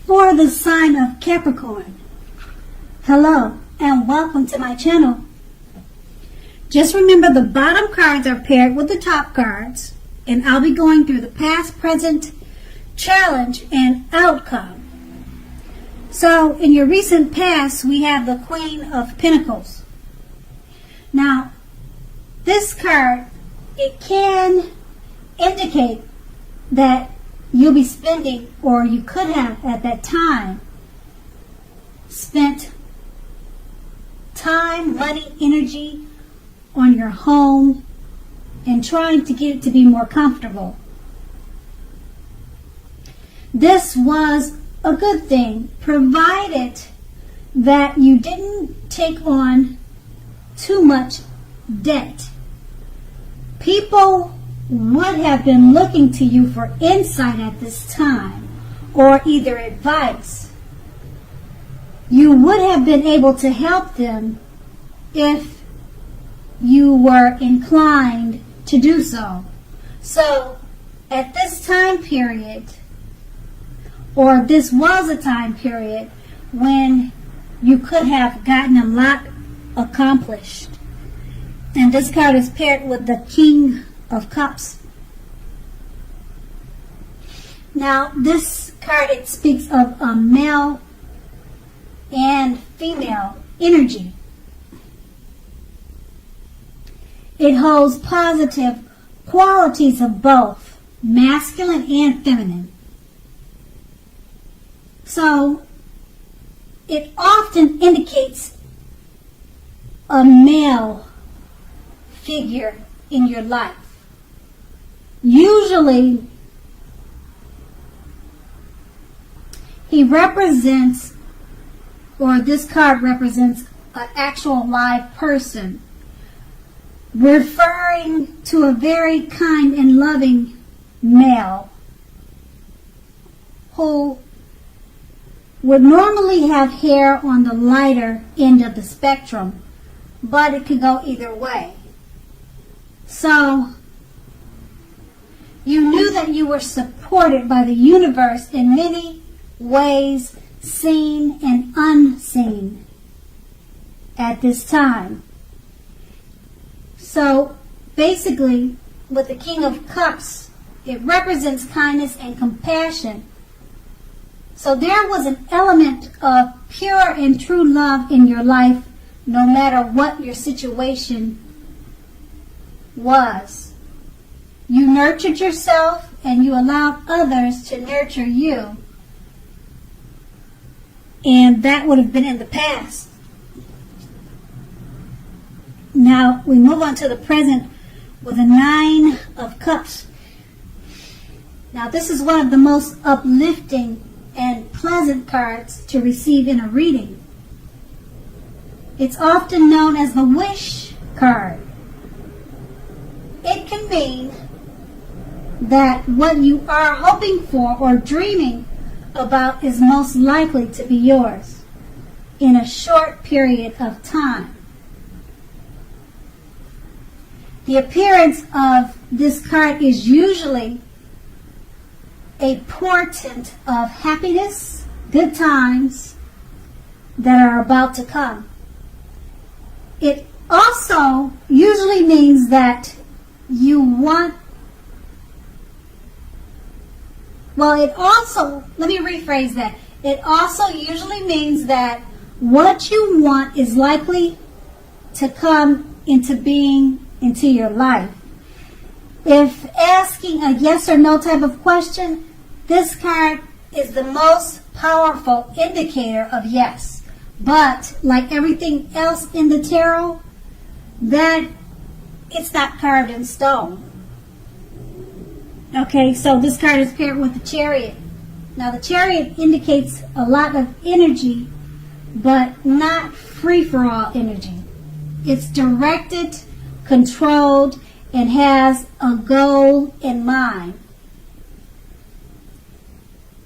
for the sign of Capricorn. Hello and welcome to my channel. Just remember the bottom cards are paired with the top cards, and I'll be going through the past, present, challenge, and outcome. So in your recent past, we have the Queen of Pentacles. Now, this card, it can indicate that you'll be spending, or you could have at that time, spent time, money, energy on your home and trying to get it to be more comfortable. This was a good thing, provided that you didn't take on too much debt. People would have been looking to you for insight at this time, or either advice. You would have been able to help them if you were inclined to do so. So at this time period, or this was a time period when you could have gotten a lot accomplished. And this card is paired with the King of Cups. Now, this card, it speaks of a male and female energy. It holds positive qualities of both masculine and feminine. So, it often indicates a male figure in your life. Usually, he represents, or this card represents, an actual live person, referring to a very kind and loving male who would normally have hair on the lighter end of the spectrum, but it could go either way. So, you knew that you were supported by the universe in many ways, seen and unseen, at this time. So, basically, with the King of Cups, it represents kindness and compassion. So there was an element of pure and true love in your life, no matter what your situation was. You nurtured yourself and you allowed others to nurture you. And that would have been in the past. Now we move on to the present with the Nine of Cups. Now this is one of the most uplifting and pleasant cards to receive in a reading. It's often known as the wish card. It can mean that what you are hoping for or dreaming about is most likely to be yours in a short period of time. The appearance of this card is usually a portent of happiness, good times that are about to come. It also usually means that you want, let me rephrase that. It also usually means that what you want is likely to come into being into your life. If asking a yes or no type of question, this card is the most powerful indicator of yes. But like everything else in the tarot, that it's not carved in stone. Okay, so this card is paired with the Chariot. Now the Chariot indicates a lot of energy, but not free-for-all energy. It's directed, controlled, and has a goal in mind.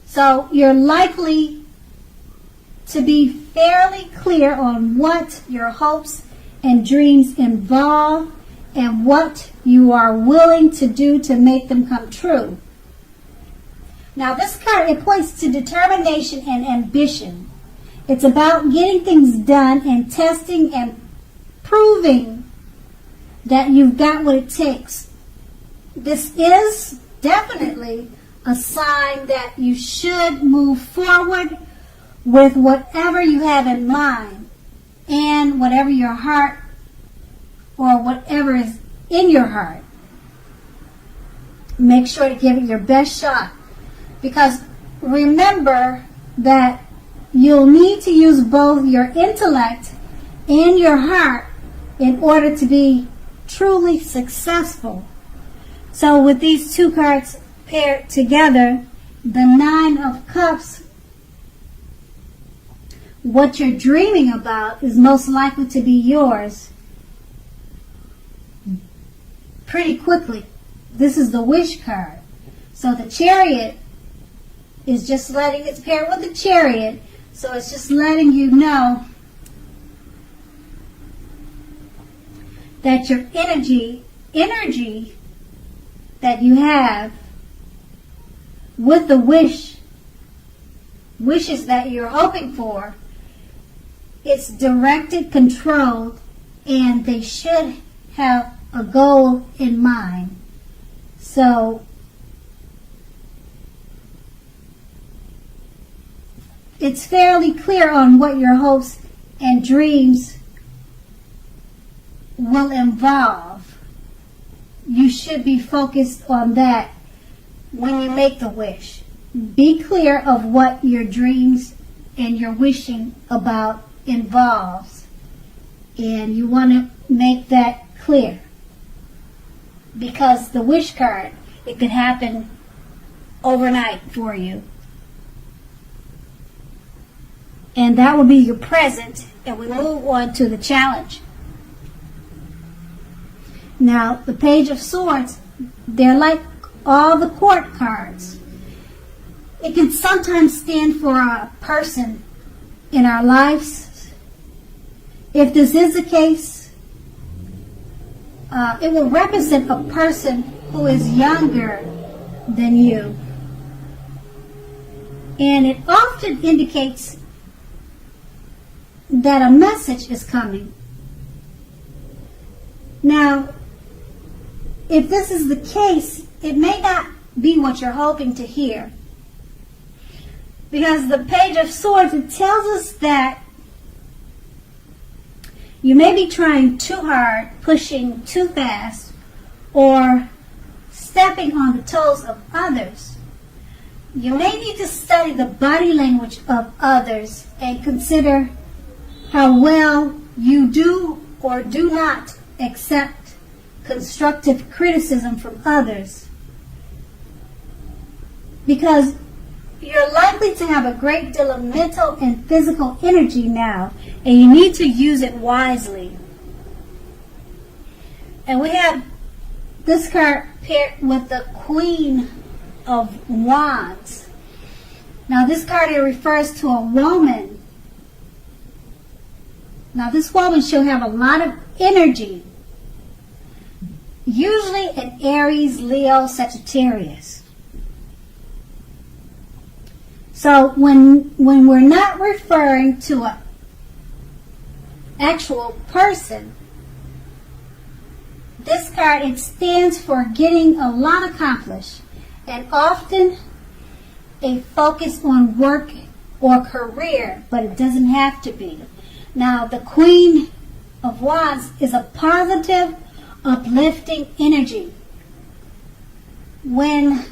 So you're likely to be fairly clear on what your hopes and dreams involve and what you are willing to do to make them come true. Now this card, it points to determination and ambition. It's about getting things done and testing and proving that you've got what it takes. This is definitely a sign that you should move forward with whatever you have in mind and whatever your heart or whatever is in your heart. Make sure to give it your best shot, because remember that you'll need to use both your intellect and your heart in order to be truly successful. So with these two cards paired together, the Nine of Cups, what you're dreaming about is most likely to be yours pretty quickly. This is the Wish card. So the Chariot is just letting, it's paired with the Chariot, so it's just letting you know that your energy that you have with the wishes that you're hoping for, it's directed, controlled, and they should have a goal in mind. So it's fairly clear on what your hopes and dreams will involve. You should be focused on that when you make the wish. Be clear of what your dreams and your wishing about involves, and you want to make that clear, because the Wish card, it could happen overnight for you. And that will be your present, and we move on to the challenge. Now, the Page of Swords, they're like all the court cards. It can sometimes stand for a person in our lives. If this is the case, it will represent a person who is younger than you. And it often indicates that a message is coming. Now, if this is the case, it may not be what you're hoping to hear. Because the Page of Swords, it tells us that you may be trying too hard, pushing too fast, or stepping on the toes of others. You may need to study the body language of others and consider how well you do or do not accept constructive criticism from others. Because you're likely to have a great deal of mental and physical energy now, and you need to use it wisely. And we have this card paired with the Queen of Wands. Now this card here refers to a woman. Now this woman should have a lot of energy. Usually an Aries, Leo, Sagittarius. So when we're not referring to an actual person, this card, it stands for getting a lot accomplished, and often a focus on work or career, but it doesn't have to be. Now the Queen of Wands is a positive, uplifting energy. When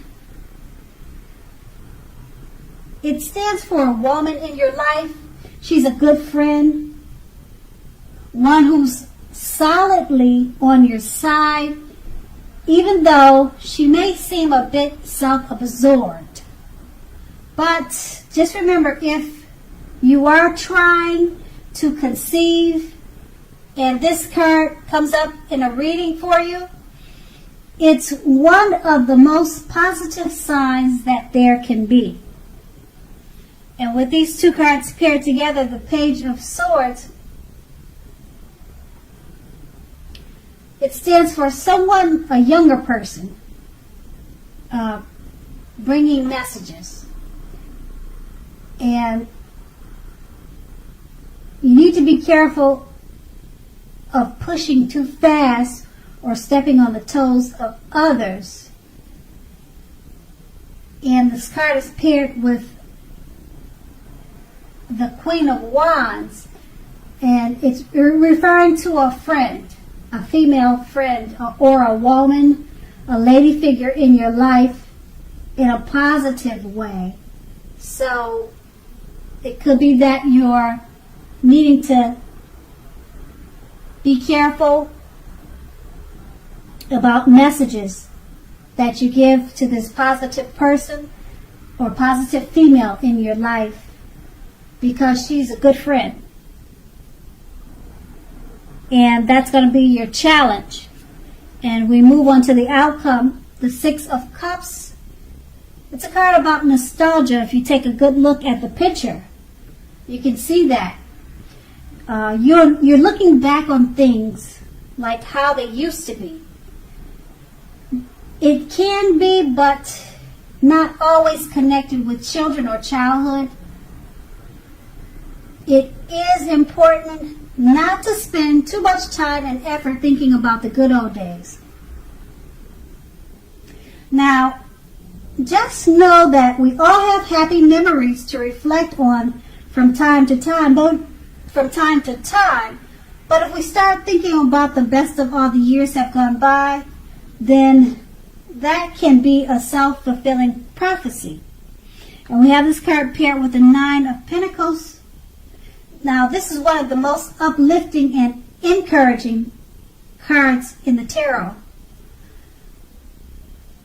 it stands for a woman in your life, she's a good friend, one who's solidly on your side, even though she may seem a bit self-absorbed. But just remember, if you are trying to conceive and this card comes up in a reading for you, it's one of the most positive signs that there can be. And with these two cards paired together, the Page of Swords, it stands for someone, a younger person. bringing messages. And you need to be careful of pushing too fast or stepping on the toes of others. And this card is paired with the Queen of Wands, and it's referring to a friend, a female friend, or a woman, a lady figure in your life in a positive way. So it could be that you're needing to be careful about messages that you give to this positive person or positive female in your life, because she's a good friend. And that's going to be your challenge. And we move on to the outcome, the Six of Cups. It's a card about nostalgia. If you take a good look at the picture, you can see that. You're looking back on things like how they used to be. It can be, but not always connected with children or childhood. It is important not to spend too much time and effort thinking about the good old days. Now, just know that we all have happy memories to reflect on from time to time, but if we start thinking about the best of all the years have gone by, then that can be a self-fulfilling prophecy. And we have this card paired with the Nine of Pentacles. Now, this is one of the most uplifting and encouraging cards in the tarot.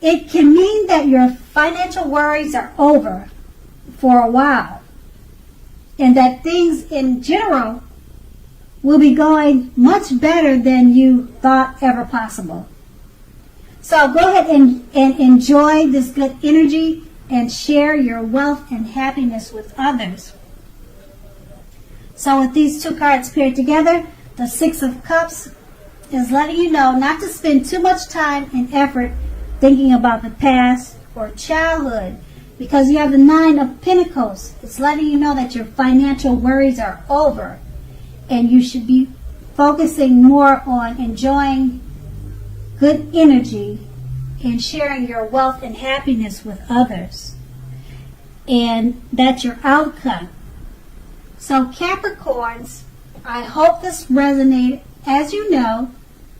It can mean that your financial worries are over for a while, and that things in general will be going much better than you thought ever possible. So go ahead and enjoy this good energy and share your wealth and happiness with others. So with these two cards paired together, the Six of Cups is letting you know not to spend too much time and effort thinking about the past or childhood, because you have the Nine of Pentacles. It's letting you know that your financial worries are over, and you should be focusing more on enjoying good energy and sharing your wealth and happiness with others. And that's your outcome. So Capricorns, I hope this resonated. As you know,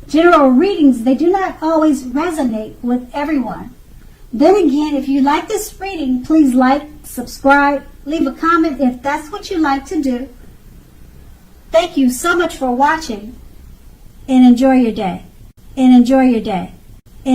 general readings, they do not always resonate with everyone. Then again, if you like this reading, please like, subscribe, leave a comment if that's what you like to do. Thank you so much for watching, and enjoy your day.